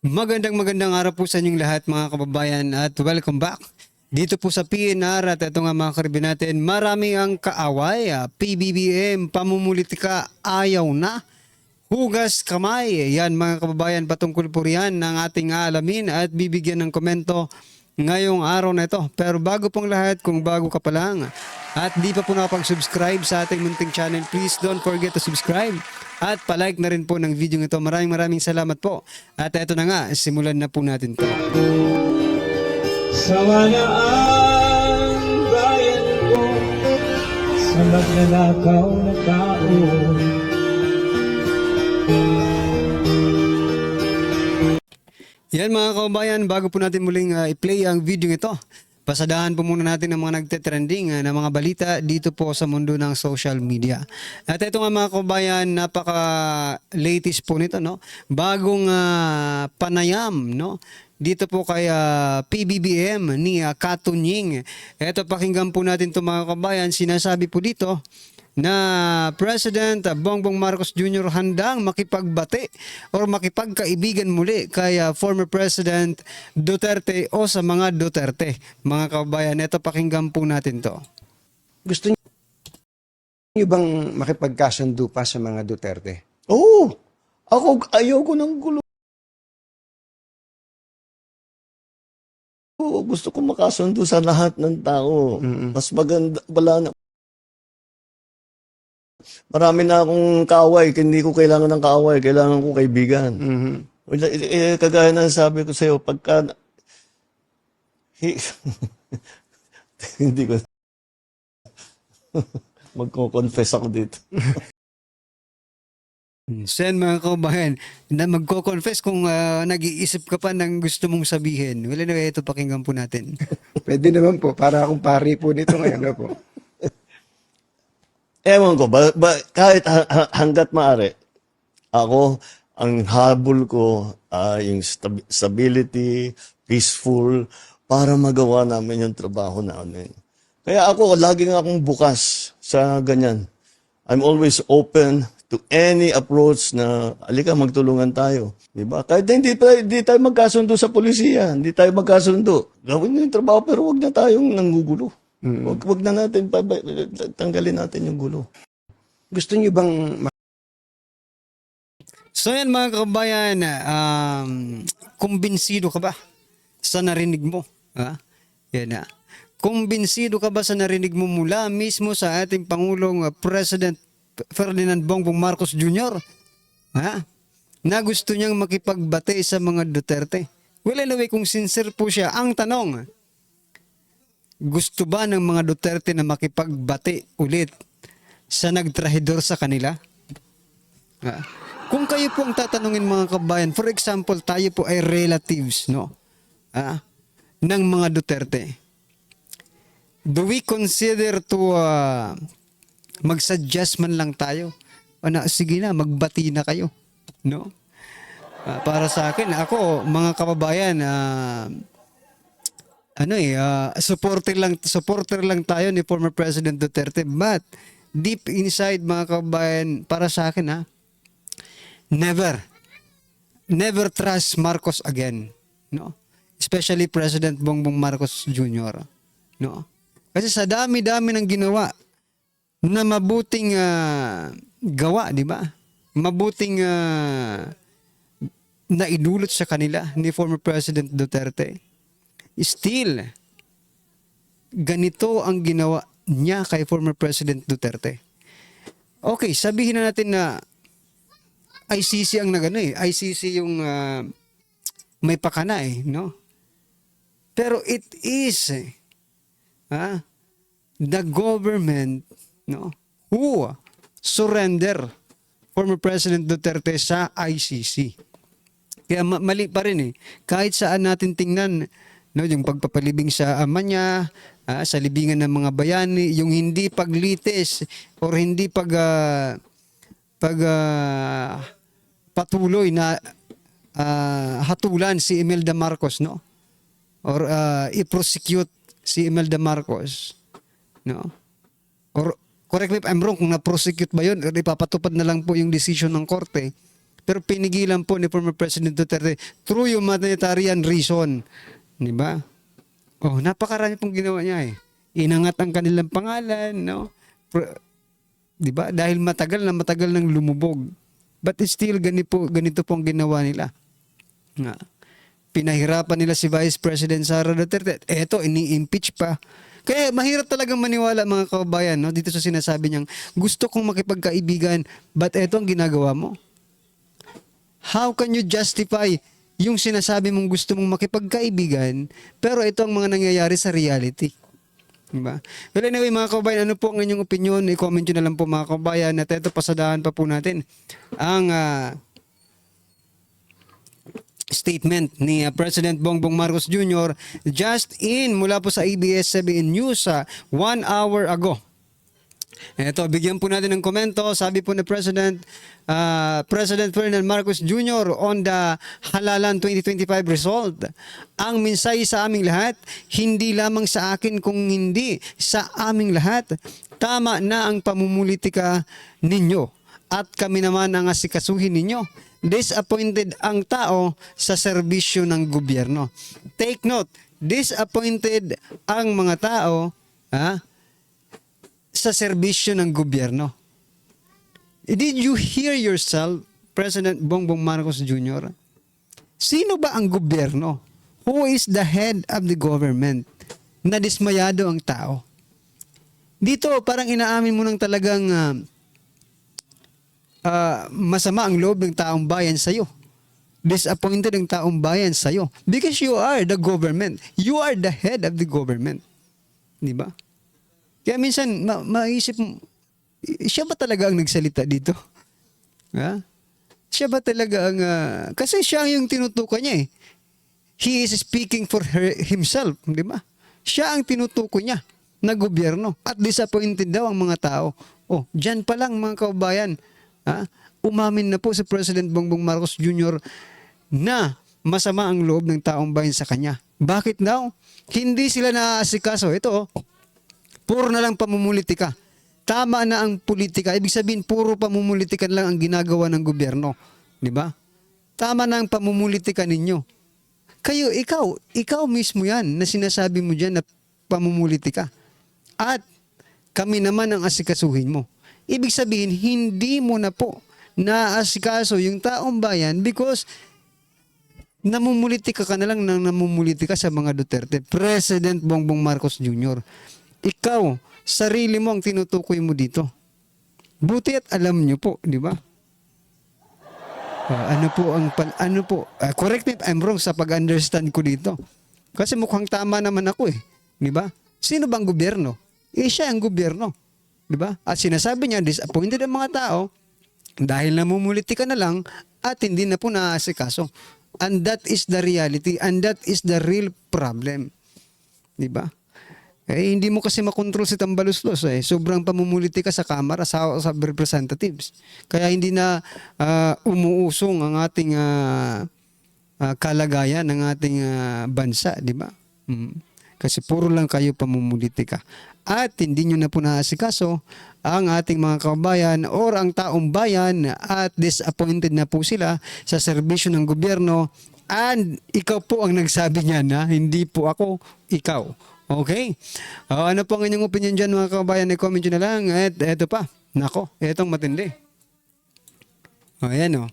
Magandang araw po sa inyong lahat mga kababayan at welcome back dito po sa PNR. At ito nga mga karibin natin, marami ang kaaway, PBBM, pamumulitika, ayaw na, hugas kamay. Yan mga kababayan, patungkol po riyan ng ating aalamin at bibigyan ng komento ngayong araw na ito. Pero bago pong lahat, kung bago ka pa lang at di pa po nakapag-subscribe sa ating munting channel, please don't forget to subscribe at palike na rin po ng video ito. Maraming salamat po. At ito na nga, simulan na po natin to. Sawa na ang bayan ko sa magnanakaw na tao. Yan mga kababayan, bago po natin muling i-play ang video ito, pasadahan po muna natin ang mga nagte-trending na mga balita dito po sa mundo ng social media. At ito nga mga kababayan, napaka-latest po nito, no? Bagong panayam, no? Dito po kay PBBM ni Katunying. Ito, pakinggan po natin ito mga kababayan. Sinasabi po dito na President Bongbong Marcos Jr. handang makipagbati o makipagkaibigan muli kay former President Duterte o sa mga Duterte. Mga kababayan, ito pakinggan po natin to. Gusto niyo bang makipagkasundo pa sa mga Duterte? Oo, ako ayaw ko ng gulo. Gusto ko makasundo sa lahat ng tao. Mas maganda, wala na. Marami na akong kaaway, hindi ko kailangan ng kaaway, kailangan ko kaibigan. Kagaya na sabi ko sa'yo, pagka... hindi ko... Magko-confess ako dito. Sen mga kababayan, na magko-confess kung nag-iisip ka pa ng gusto mong sabihin. Wala na, ito pakinggan po natin. Pwede naman po, para akong pari po nito ngayon na po. Ewan ko, kahit hanggat maaari, ako, ang habol ko, yung stability, peaceful, para magawa namin yung trabaho namin. Kaya ako, laging akong bukas sa ganyan. I'm always open to any approach na, alika, magtulungan tayo. Diba? Kahit hindi tayo magkasundo sa polisiya, hindi tayo magkasundo. Gawin yung trabaho, pero wag na tayong nanggugulo. Wag na natin, tanggalin natin yung gulo. Gusto niyo bang So yan mga kababayan, kumbinsido ka ba sa narinig mo? Ha? Yan na. Kumbinsido ka ba sa narinig mo mula mismo sa ating Pangulong President Ferdinand Bongbong Marcos Jr.? Ha? Na gusto niyang makipagbati sa mga Duterte. Well, anyway, kung sincere po siya, ang tanong, gusto ba ng mga Duterte na makipagbati ulit sa nagtrahidor sa kanila? Ha? Kung kayo po ang tatanungin mga kabayan, for example, tayo po ay relatives, no? Ng mga Duterte. Do we consider to mag-suggest man lang tayo? Sige na, magbati na kayo, no? Para sa akin, ako, mga kababayan, supporter lang tayo ni former President Duterte, but deep inside mga kababayan, para sa akin never trust Marcos again, no? Especially President Bongbong Marcos Jr., no? Kasi sa dami-dami ng ginawa na mabuting gawa, di ba? Mabuting naidulot sa kanila ni former President Duterte. Still, ganito ang ginawa niya kay former President Duterte. Okay, sabihin na natin na ICC ang nagano ICC yung may pakana no? Pero it is the government, no, who surrender former President Duterte sa ICC. Kaya mali pa rin kahit saan natin tingnan, no, yung pagpapalibing sa ama niya, sa libingan ng mga bayani, yung hindi paglitis or hindi patuloy na hatulan si Imelda Marcos, no? Or i-prosecute si Imelda Marcos, no? Or correct me if I'm wrong, kung na-prosecute ba yun, ipapatupad na lang po yung decision ng korte. Pero pinigilan po ni former President Duterte through humanitarian reason. Di ba? Oh, napakarami pong ginawa niya eh. Inangat ang kanilang pangalan, no? 'Di ba? Dahil matagal nang lumubog. But still ganito po ang ginawa nila. Nga. Pinahirapan nila si Vice President Sara Duterte. Eto, ini-impeach pa. Kaya mahirap talagang maniwala mga kababayan, no? Dito sa sinasabi niyang gusto kong makipagkaibigan, but eto ang ginagawa mo. How can you justify yung sinasabi mong gusto mong makipagkaibigan, pero ito ang mga nangyayari sa reality? Diba? Well, anyway mga kababayan, ano po ang inyong opinion? I-comment nyo na lang po mga kababayan. At ito, pasadahan pa po natin ang statement ni President Bongbong Marcos Jr. just in mula po sa ABS-CBN News 1 hour ago. Ito, bigyan po natin ng komento. Sabi po ni President Ferdinand Marcos Jr. on the Halalan 2025 result. Ang mensahe sa aming lahat, hindi lamang sa akin kung hindi sa aming lahat. Tama na ang pamumulitika ninyo at kami naman ang asikasuhin ninyo. Disappointed ang tao sa serbisyo ng gobyerno. Take note, disappointed ang mga tao sa serbisyo ng gobyerno. Did you hear yourself, President Bongbong Marcos Jr.? Sino ba ang gobyerno? Who is the head of the government? Nadismayado ang tao. Dito, parang inaamin mo nang talagang masama ang loob ng taong bayan sa'yo. Disappointed ang taong bayan sa'yo. Because you are the government. You are the head of the government. Di ba? Kaya minsan, maisip mo, siya ba talaga ang nagsalita dito? Ha? Siya ba talaga ang... kasi siya yung tinutukoy niya eh. He is speaking for himself, di ba? Siya ang tinutukoy niya na gobyerno. At disappointed daw ang mga tao. Oh, dyan pa lang mga kababayan. Umamin na po si President Bongbong Marcos Jr. na masama ang loob ng taong bayan sa kanya. Bakit daw? Hindi sila naaasikaso. Ito, puro na lang pamumulitika. Tama na ang politika. Ibig sabihin, puro pamumulitika lang ang ginagawa ng gobyerno. Di ba? Tama na ang pamumulitika ninyo. Kayo, ikaw mismo yan na sinasabi mo dyan na pamumulitika. At kami naman ang asikasuhin mo. Ibig sabihin, hindi mo na po naasikaso yung taong bayan because namumulitika ka na lang nang namumulitika sa mga Duterte. President Bongbong Marcos Jr. Ikaw, sarili mo ang tinutukoy mo dito. Buti at alam nyo po, di ba? Correct me if I'm wrong sa pag-understand ko dito. Kasi mukhang tama naman ako eh. Di ba? Sino bang gobyerno? Siya ang gobyerno. Di ba? At sinasabi niya, disappointed ang mga tao dahil namumulitika na lang at hindi na po naaasikaso. And that is the reality and that is the real problem. Di ba? Hindi mo kasi makontrol si Tambaluslos eh. Sobrang pamumulitika sa Kamara, sa Representatives. Kaya hindi na umuusong ang ating kalagayan ng ating bansa, di ba? Kasi puro lang kayo pamumulitika. At hindi nyo na po naasikaso ang ating mga kababayan or ang taong bayan at disappointed na po sila sa serbisyo ng gobyerno. And ikaw po ang nagsabi niya na hindi po ako, ikaw. Okay? Ano po ang inyong opinion dyan mga kababayan? I-comment nyo na lang. At eto pa. Nako, etong matindi. Ayan o.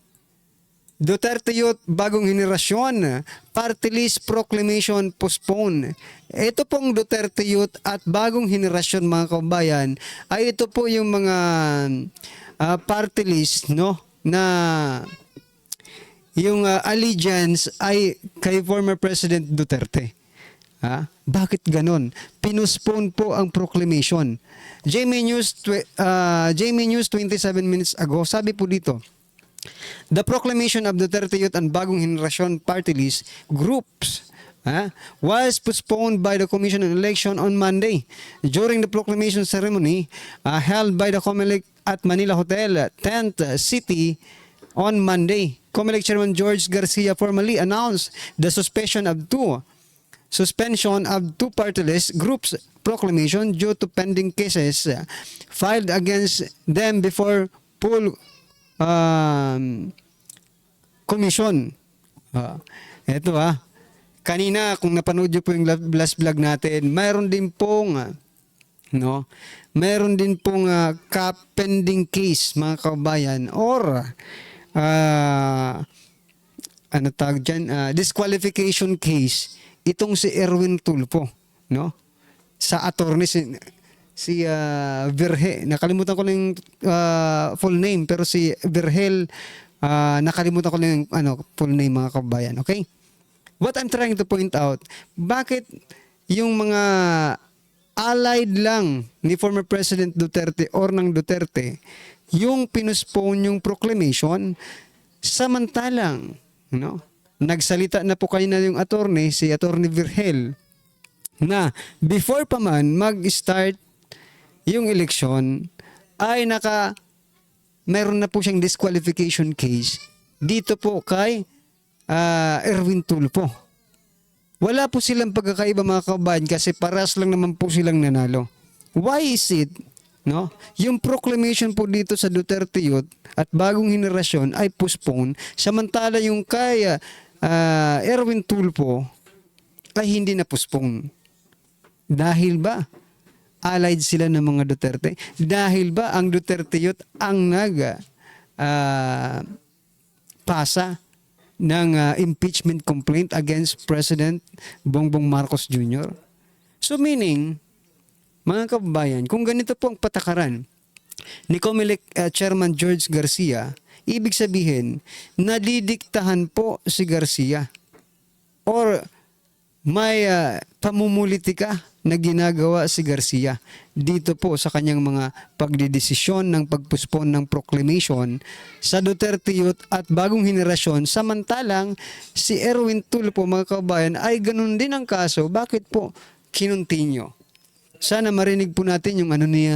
Duterte Youth, bagong henerasyon. Party list proclamation postpone. Ito pong Duterte Youth at bagong henerasyon mga kababayan ay ito po yung mga party list no na yung allegiance ay kay former President Duterte. Bakit ganon? Pinuspone po ang proclamation. JMA News 27 minutes ago, sabi po dito, the proclamation of Duterte Youth and Bagong Henerasyon Party List groups was postponed by the Commission on Election on Monday. During the proclamation ceremony held by the COMELEC at Manila Hotel, 10th City on Monday, COMELEC Chairman George Garcia formally announced the suspension of two party list groups proclamation due to pending cases filed against them before full commission. Ito kanina kung napanood niyo po yung last vlog natin, mayroon din pong pending case mga kabayan or ano tawag dyan, disqualification case itong si Erwin Tulfo, no? Sa attorney si Virgel, nakalimutan ko lang yung full name, pero si Virgel, nakalimutan ko lang yung full name mga kabayan, okay? What I'm trying to point out, bakit yung mga allied lang ni former President Duterte or ng Duterte yung pinuspone yung proclamation, samantalang nagsalita na po kayo na yung attorney, si Attorney Virgel, na before pa man mag-start yung election ay meron na po siyang disqualification case dito po kay Erwin Tulfo. Wala po silang pagkakaiba mga kabayan kasi paras lang naman po silang nanalo. Why is it, yung proclamation po dito sa Duterte Youth at bagong henerasyon ay postpone, samantala yung kay Erwin Tulfo ay hindi na postpone? Dahil ba allied sila ng mga Duterte? Dahil ba ang Duterte Youth ang pasa ng impeachment complaint against President Bongbong Marcos Jr.? So meaning, mga kababayan, kung ganito po ang patakaran ni COMELEC Chairman George Garcia, ibig sabihin, nadidiktahan po si Garcia or may pamumulitika na ginagawa si Garcia dito po sa kanyang mga pagdidesisyon ng pagpuspon ng proclamation sa Duterte Youth at bagong henerasyon, samantalang si Erwin Tulfo mga kabayan ay ganun din ang kaso. Bakit po kinuntinyo? Sana marinig po natin yung ni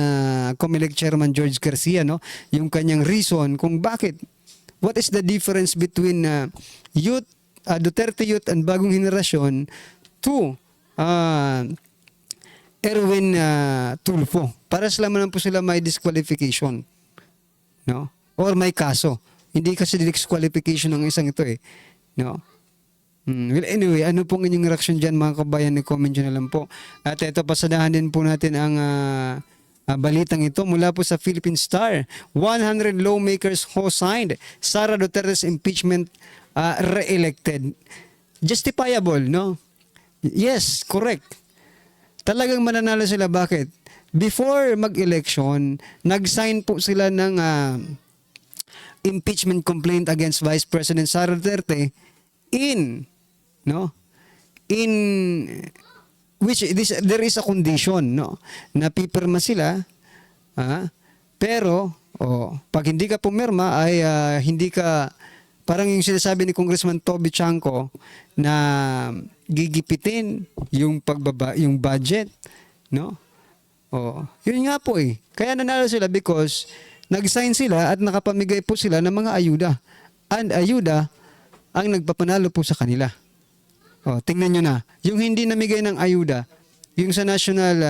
COMELEC Chairman George Garcia, yung kanyang reason kung bakit. What is the difference between Duterte Youth and bagong henerasyon to Erwin Tulfo? Paras naman po sila may disqualification, or may kaso. Hindi kasi disqualification ng isang ito Well, anyway, ano pong inyong reaction dyan mga kabayan? Comment nyo na lang po. At ito, pasadahan din po natin ang balitang ito mula po sa Philippine Star. 100 lawmakers co-signed Sara Duterte's impeachment re-elected. Justifiable, Yes, correct. Talagang mananalo sila. Bakit? Before mag-election, nag-sign po sila ng impeachment complaint against Vice President Sara Duterte in which there is a condition, na pipirma sila, pero pag hindi ka pumirma ay hindi ka, parang yung sinasabi ni Congressman Toby Chanco na gigipitin yung yung budget, yun nga po kaya nanalo sila because nag-sign sila at nakapamigay po sila ng mga ayuda, and ayuda ang nagpapanalo po sa kanila. Tingnan nyo na. Yung hindi namigay ng ayuda, yung sa national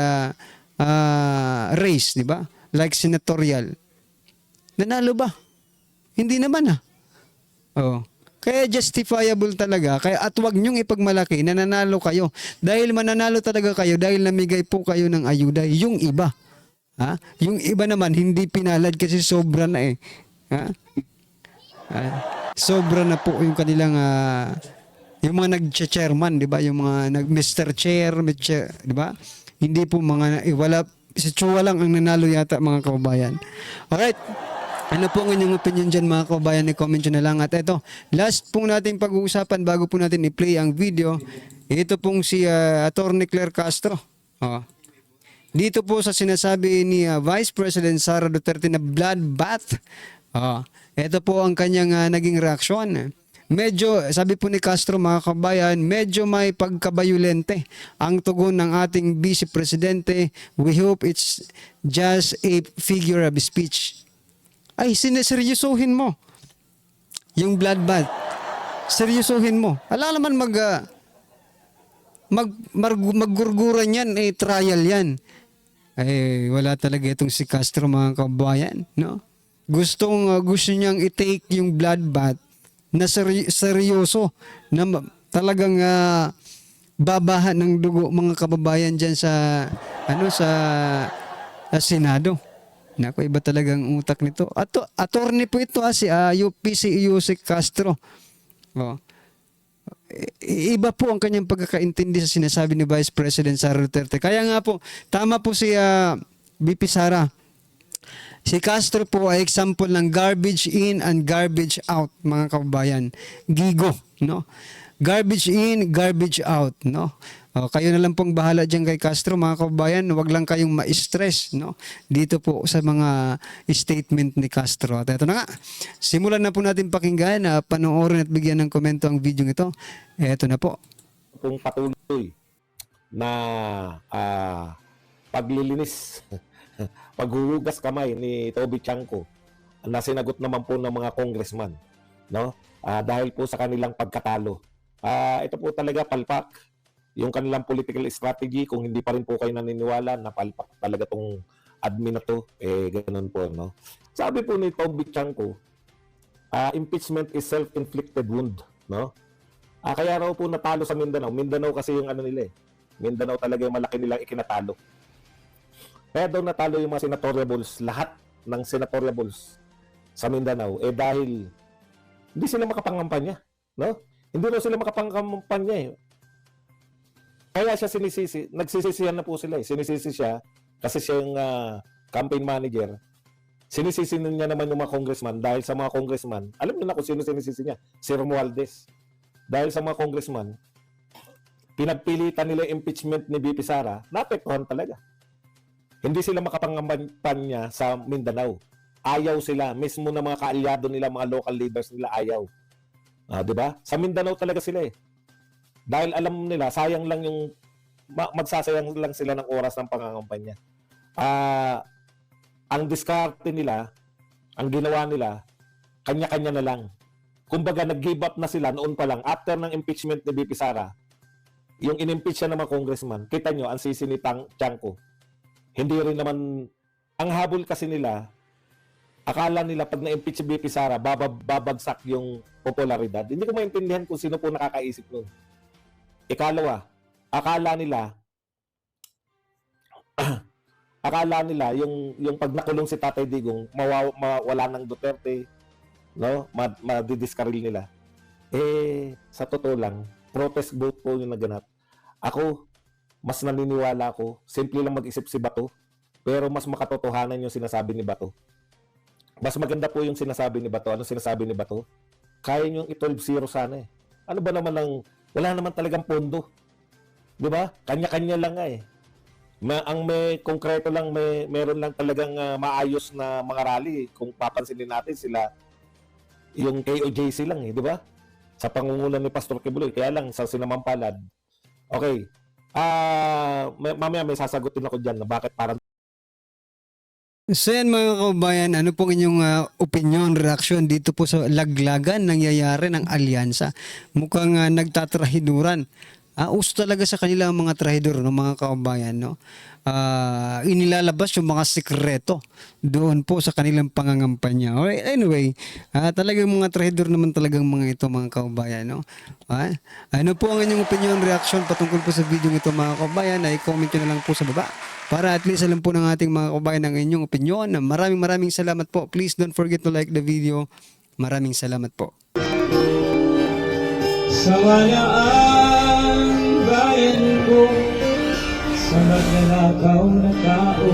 race, di ba? Like senatorial. Nanalo ba? Hindi naman Kaya justifiable talaga. Kaya at wag nyong ipagmalaki na nanalo kayo. Dahil mananalo talaga kayo dahil namigay po kayo ng ayuda. Yung iba. Yung iba naman hindi pinalad kasi sobra na sobra na po yung kanilang yung mga nag-chairman, di ba? Yung mga Mr. Chair, di ba? Hindi po mga wala, si Chua lang ang nanalo yata mga kababayan. Alright. Ano po ang inyong opinion dyan mga kababayan? I-comment nyo na lang. At ito, last pong nating pag-uusapan bago po natin i-play ang video. Ito pong si Attorney Claire Castro. Dito po sa sinasabi ni Vice President Sara Duterte na bloodbath. Ito po ang kanyang naging reaksyon. Medyo, sabi po ni Castro mga kabayan, medyo may pagkabayulente ang tugon ng ating Vice Presidente. We hope it's just a figure of speech. Ay, sineseryosohin mo yung bloodbath. Seryosohin mo. Ala naman maggurguran yan, trial yan. Ay, wala talaga itong si Castro mga kabayan, Gusto niyang i-take yung bloodbath na seryoso na talagang babahan ng dugo mga kababayan diyan sa sa Senado. Nako, iba talagang utak nito. Attorney po ito si UPC Yusek Castro. Oh. Iba po ang kanyang pagkakaintindi sa sinasabi ni Vice President Sara Duterte. Kaya nga po, tama po si BP Sara. Si Castro po ay example ng garbage in and garbage out, mga kababayan. Gigo, no? Garbage in, garbage out, no? Kayo na lang pong bahala diyan kay Castro, mga kababayan. Huwag lang kayong ma-stress, no? Dito po sa mga statement ni Castro. At ito na nga, simulan na po natin pakinggan, panoorin at bigyan ng komento ang video ito. Ito na po. Kung patuloy na paglilinis, paghuhugas kamay ni Toby Chanko na sinagot naman po ng mga congressman, no? Dahil po sa kanilang pagkatalo. Ito po talaga palpak yung kanilang political strategy. Kung hindi pa rin po kayo naniniwala na palpak talaga tong admin na to, ganun po, no? Sabi po ni Toby Chanko, impeachment is self-inflicted wound, no? Kaya raw po natalo sa Mindanao. Mindanao kasi yung ano nila eh. Mindanao talaga yung malaki nilang ikinatalo. Kaya daw natalo yung mga senatoriables, lahat ng senatoriables sa Mindanao, dahil hindi sila makapangampanya, no? Hindi raw sila makapangampanya eh. Kaya siya sinisisi, nagsisisihan na po sila eh. Sinisisi siya kasi siya yung campaign manager. Sinisisi niya naman yung mga congressman dahil sa mga congressman, alam niyo na kung sino sinisisi niya? Si Romualdez. Dahil sa mga congressman, pinagpilitan nila yung impeachment ni BP Sara, naapektuhan talaga. Hindi sila makapangampanya sa Mindanao. Ayaw sila. Mismo na mga kaalyado nila, mga local leaders nila, ayaw. Di ba? Sa Mindanao talaga sila eh. Dahil alam nila, sayang lang yung, magsasayang lang sila ng oras ng pangangampanya. Ang diskarte nila, ang ginawa nila, kanya-kanya na lang. Kumbaga, nag-give up na sila noon pa lang. After ng impeachment ni BP Sara, yung in-impeach siya ng mga congressman, kita nyo, ang sisi ni Chanko. Hindi rin naman, ang habol kasi nila, akala nila pag na-impeach si BP Sara, babagsak yung popularidad. Hindi ko maintindihan kung sino po nakakaisip nun. Ikalawa, akala nila yung pag nakulong si Tatay Digong, mawala ng Duterte, no? Madidiskaril nila. Sa totoo lang, protest vote po yung naganap. Ako, mas naniniwala ako, simple lang mag-isip si Bato, pero mas makatotohanan yung sinasabi ni Bato. Mas maganda po yung sinasabi ni Bato. Ano sinasabi ni Bato? Kaya nyo yung 12-0 sana eh. Ano ba naman wala naman talagang pondo. Di ba? Kanya-kanya lang nga eh. Ang may konkreto lang, meron lang talagang maayos na mga rally. Kung papansinin natin sila, yung KOJC lang eh, di ba? Sa pangungulan ni Pastor Kibuloy. Kaya lang, sa Sinamampalad. Okay. Mamaya may sasagutin ako dyan na bakit parang So yan mga kababayan, ano pong inyong opinion, reaction dito po sa laglagan nangyayari ng alyansa? Mukhang nagtatrahiduran. Uso talaga sa kanila ang mga trahidor, no, mga kababayan, no? Inilalabas yung mga sikreto doon po sa kanilang pangangampanya. Anyway, talagang mga trahidor naman talagang mga ito, mga kababayan, no? Ano po ang inyong opinion, reaction patungkol po sa video ito, mga kababayan? Ay comment nyo na lang po sa baba para at least alam po ng ating mga kababayan ang inyong opinion. Maraming salamat po. Please don't forget to like the video. Maraming salamat po. Sawayaan bayan ko sa magnanakaw na tao.